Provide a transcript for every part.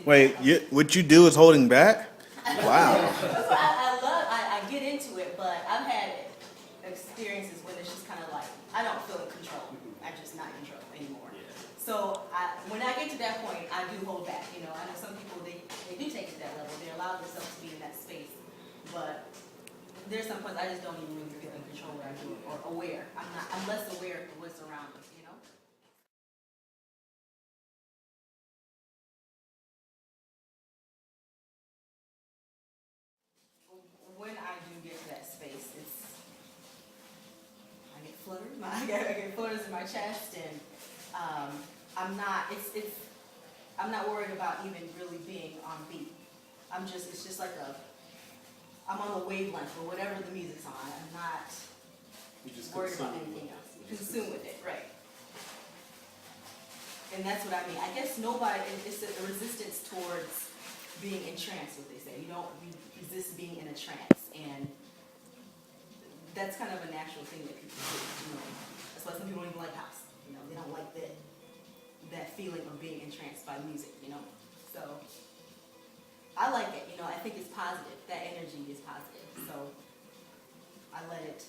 Wait, what you do is holding back? Wow. That's why I get into it, but I've had experiences when it's just kind of like, I don't feel in control. I'm just not in control anymore. So when I get to that point, I do hold back. You know, I know some people, they do take it to that level. They allow themselves to be in that space. But there's some points I just don't even really feel in control what I do or aware. I'm less aware of what's around us, you know? When I do get to that space, I get flutters. I get flutters in my chest, and I'm not worried about even really being on beat. It's just like I'm on the wavelength or whatever the music's on. I'm not worried about anything else. Consume with it, right? And that's what I mean. I guess it's a resistance towards being entranced, what they say. You resist being in a trance, and that's kind of a natural thing that people do. You know, that's why some people don't even like house. You know, they don't like that feeling of being entranced by music. You know, so I like it. You know, I think it's positive. That energy is positive. So I let it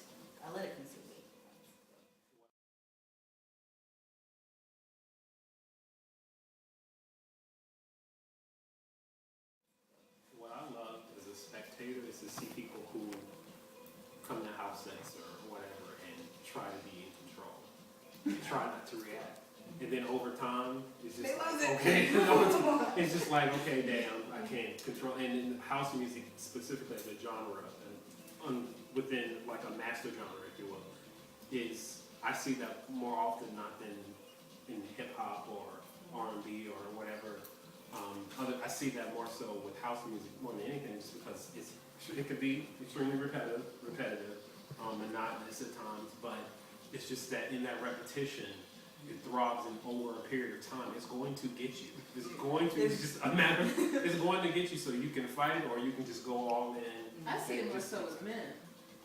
consume me. What I love as a spectator is to see people who come to house sets or whatever and try to be in control. Try not to react. And then over time, it's just like, okay, it's just like, okay, damn, I can't control. And in house music, specifically as a genre, and within like a master genre, if you will, I see that more often not than in hip hop or R&B or whatever. I see that more so with house music more than anything, just because it could be extremely repetitive, monotonous at times, but it's just that in that repetition, it throbs and over a period of time. It's going to get you. It's just a matter. It's going to get you, so you can fight it or you can just go all in. I see it more so with men.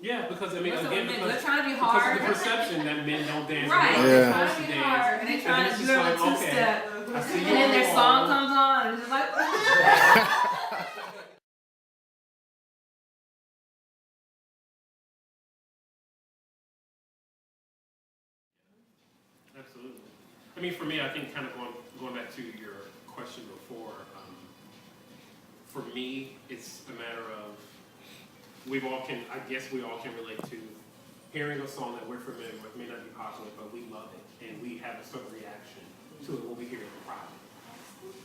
Yeah, because I mean, More so again, with men. because They're trying to be hard. of the perception that men don't dance. Right. Well, They're Yeah. trying to be hard, and they trying to do a two-step. I see And you then their all. song comes on, and it's just like, Absolutely. I mean, for me, I think kind of going back to your question before, for me, it's a matter of I guess we all can relate to hearing a song that we're familiar with, may not be popular, but we love it, and we have a certain reaction to it when we hear it in private.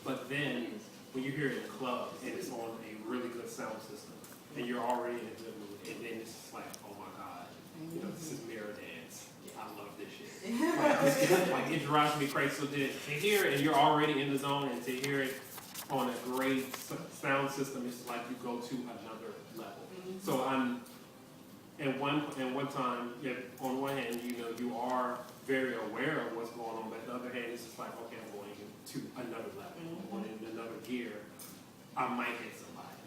But then, when you hear it in the club, and it's on a really good sound system, and you're already in a good mood, and then it's just like, oh my God, you know, this is mirror dance. I love this shit. Like it drives me crazy. So to hear it and you're already in the zone, and to hear it on a great sound system, it's like you go to another level. So at one time, on one hand, you know, you are very aware of what's going on, but on the other hand, it's just like, okay, I'm going to another level. I'm going in another gear. I might hit somebody.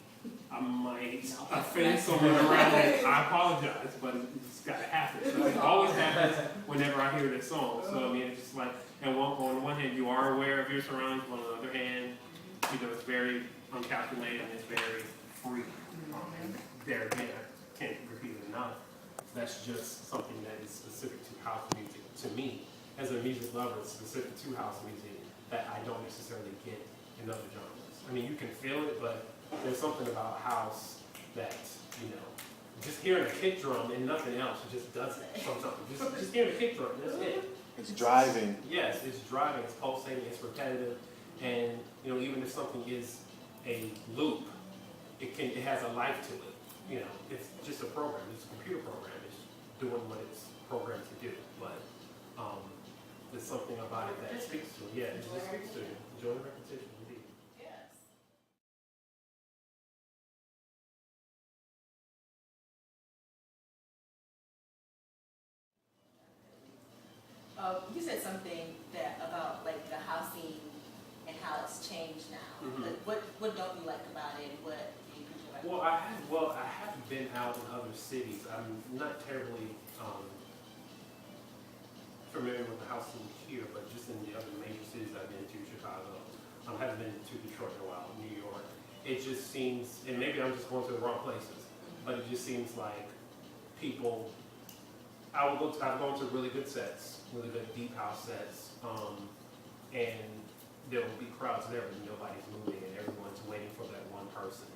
I might offend someone around it. I apologize, but it's got to happen. So it always happens whenever I hear this song. So I mean, it's just like, and on one hand, you are aware of your surroundings, but on the other hand, you know, it's very uncalculated and it's very free. And there again, I can't repeat it enough. That's just something that is specific to house music. To me, as a music lover, it's specific to house music that I don't necessarily get in other genres. I mean, you can feel it, but there's something about house that, you know, just hearing a kick drum and nothing else, it just does it sometimes. Just hearing a kick drum, that's it. It's driving. Yes, it's driving, it's pulsating, it's repetitive, and you know, even if something is a loop, it has a life to it. You know, it's just a program, it's a computer program, it's doing what it's programmed to do. But there's something about it that speaks to you. Yeah, it just speaks to you. Enjoy the repetition, indeed. Yes. You said something about like the housing and how it's changed now. Like, what don't you like about it? What do you like? Well, I haven't been out in other cities. I'm not terribly familiar with the house scene here, but just in the other major cities I've been to, Chicago. I haven't been to Detroit in a while. it just seems, and maybe I'm just going to the wrong places, but it just seems like people, I've gone to really good sets, really good deep house sets, and there will be crowds there, but nobody's moving, and everyone's waiting for that one person.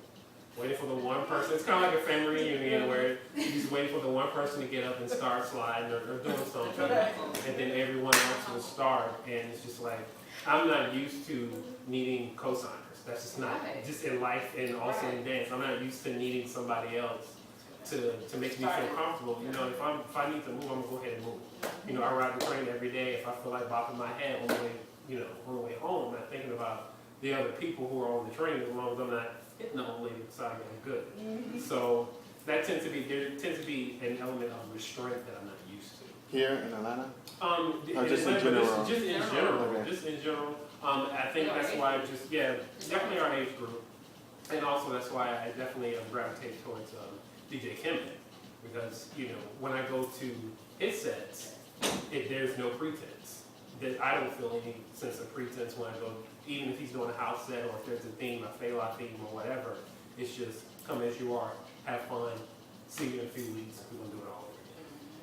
Waiting for the one person. It's kind of like a family reunion where you're just waiting for the one person to get up and start sliding or doing something, and then everyone else will start. And it's just like, I'm not used to needing co-signers. That's just not, just in life and also in dance. I'm not used to needing somebody else to make me feel comfortable. You know, if I need to move, I'm gonna go ahead and move. You know, I ride the train every day. If I feel like bopping my head on the way, on the way home, I'm not thinking about the other people who are on the train, as long as I'm not hitting the old lady beside me, I'm good. So there tends to be an element of restraint that I'm not used to. Here in Atlanta? Or just in general? Just in general. Okay. Just in general. I think that's why definitely our age group. And also that's why I definitely gravitate towards DJ Kemet. Because, when I go to his sets, there's no pretense. I don't feel any sense of pretense when I go, even if he's doing a house set or if there's a theme, a Fela theme or whatever. It's just come as you are, have fun, see you in a few weeks, we're gonna do it all over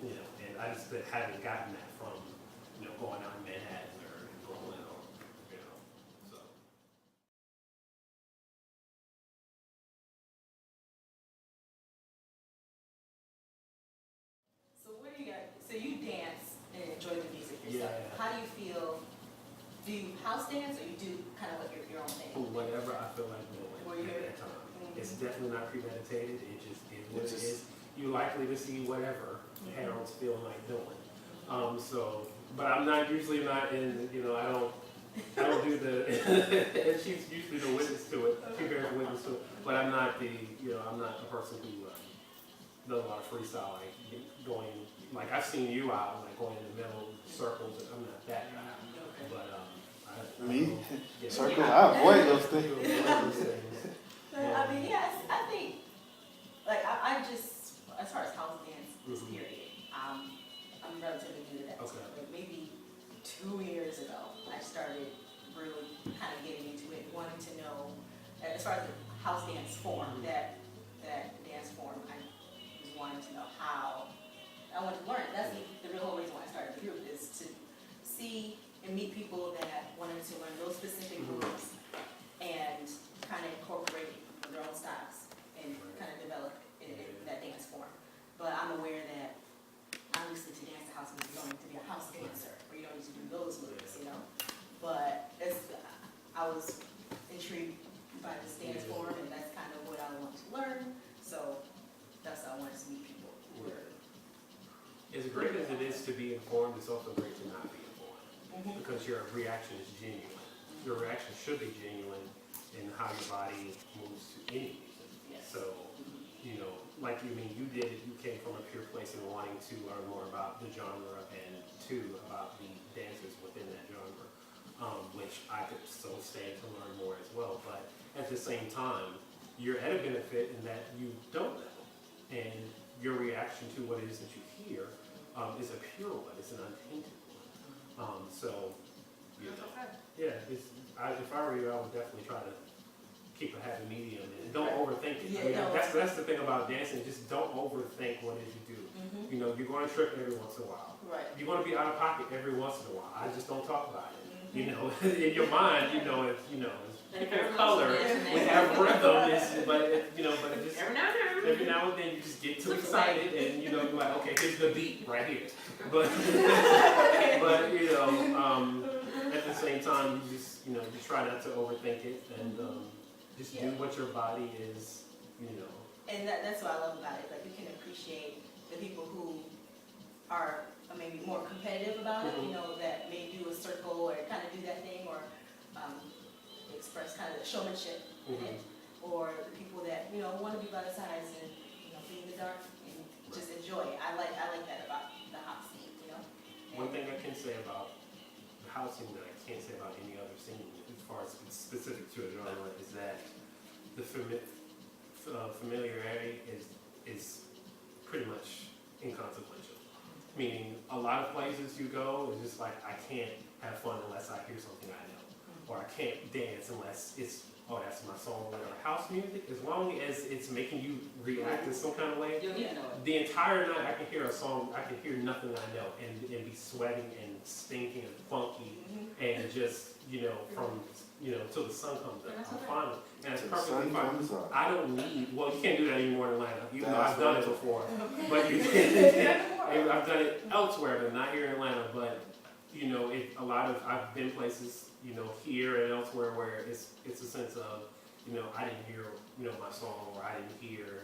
again. And I just haven't gotten that from, going out in Manhattan or in Brooklyn or, so. So what do you got? So you dance and enjoy the music yourself. Yeah. How do you feel? Do you house dance or you do kind of like your own thing? Whatever I feel like doing at that time. It's definitely not premeditated. It just is what it is. You're likely to see whatever Harold's feeling like doing. But I'm usually not in, I don't do the, and she's usually the witness to it. She bears witness to it. But I'm not I'm not the person who does a lot of freestyle, like going, like I've seen you out, like going in the middle circles, and I'm not that guy. But Me? Yeah. Circle, I avoid those things. I mean, yes, I think, like, I just, as far as house dance, this period, I'm relatively new to that. Okay. Like, maybe 2 years ago, I started really kind of getting into it, wanting to know, as far as the house dance form, that dance form, I was wanting to know how, I wanted to learn. That's the real whole reason why I started the group, is to see and meet people that wanted to learn those specific moves and kind of incorporate their own styles and kind of develop in that dance form. But I'm aware that obviously to dance the house music, you don't need to be a house dancer, or you don't need to do those moves, But I was intrigued by this dance form, and that's kind of what I wanted to learn. So that's how I wanted to meet people. as great as it is to be informed, it's also great to not be informed. Because your reaction is genuine. Your reaction should be genuine in how your body moves to any music. Yes. So, like you did it, you came from a pure place in wanting to learn more about the genre and about the dancers within that genre, which I could so stand to learn more as well. But at the same time, you're at a benefit in that you don't know. And your reaction to what it is that you hear is a pure one, it's an untainted one. If I were you, I would definitely try to keep a happy medium and don't overthink it. That's the thing about dancing, just don't overthink what it is you do. You're going to trip every once in a while. Right. You're going to be out of pocket every once in a while. I just don't talk about it. In your mind, it's pick color, we have rhythm, but it just every now and then you just get too excited and you're like, okay, here's the beat right here. But at the same time, you try not to overthink it and just do what your body is, And that's what I love about it. Like, you can appreciate the people who are maybe more competitive about it, that may do a circle or kind of do that thing or express kind of the showmanship in it, or the people that, want to be by the sides and, be in the dark and just enjoy it. I like that about the house scene, One thing I can say about the house scene that I can't say about any other scene, as far as specific to a genre, is that the familiarity is pretty much inconsequential. Meaning, a lot of places you go, it's just like, I can't have fun unless I hear something I know. or I can't dance unless it's, oh, that's my song or whatever. House music, as long as it's making you react in some kind of way, You'll get to know it. the entire night I can hear a song, I can hear nothing I know and be sweating and stinking and funky and just, from, till the sun comes up. I'm fine. And it's Till the perfectly sun fine. comes up. I don't need, well, you can't do that anymore in Atlanta, even though That's I've done right. it before. But you I've done it elsewhere, but not here in Atlanta. But, I've been places, here and elsewhere where it's a sense of, I didn't hear, my song, or I didn't hear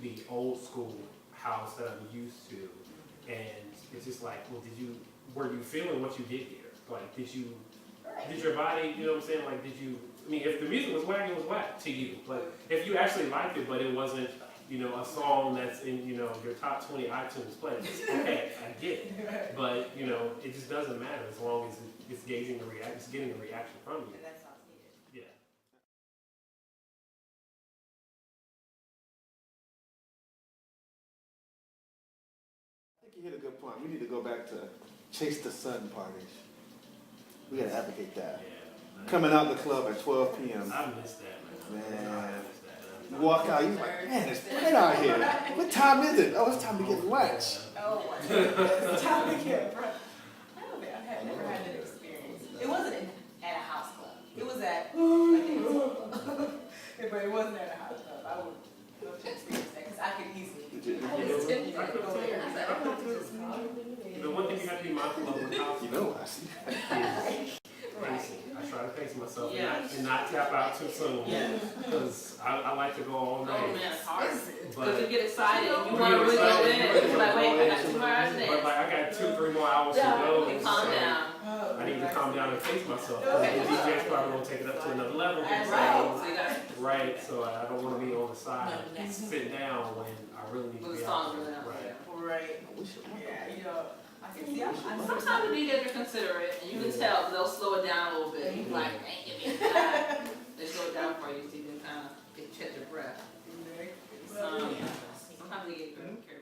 the old school house that I'm used to. And it's just like, well, were you feeling what you did here? Like, did your body, you know what I'm saying? Like, if the music was whack, it was whack to you. But if you actually liked it, but it wasn't, a song that's in, your top 20 iTunes playlist, okay, I get it. But, it just doesn't matter as long as it's getting a reaction from you. That's all needed. Yeah. I think you hit a good point. We need to go back to chase the sun parties. We gotta advocate that. Yeah. Coming out the club at 12 p.m. I miss that, man. Man. I miss that. You walk out, you're like, man, it's bright out here. What time is it? Oh, it's time to get wet. Oh, it's time to get breath. I've never had that experience. It wasn't at a house club. It was at a dance club. But it wasn't at a house club. I would love to experience that because I could easily go there. The one thing you have to be mindful of with house You know, I see that. is pacing. I try to pace myself Yeah. and not tap out too soon. Yeah. Because I like to go all Oh night. man, it's hard. But, Because you get excited, you You want to get really go excited, in. you It's like, wait, I got 2 more hours to but dance. like I got 2-3 more hours to Yeah. go. And calm so down. I need to calm down and pace myself. Because the DJ's probably gonna take it up to another level. That's Right. So, So you got right. So I don't want to be on the side, sitting down when I really need to with be the out song there. really out Right. there. Right. We should Yeah, I can see. I'm Sometimes the DJs are considerate, and you can tell they'll slow it down a little bit. You're like, hey, give me a time. They slow it down for you so you can kind of catch your breath. Sometimes they get carried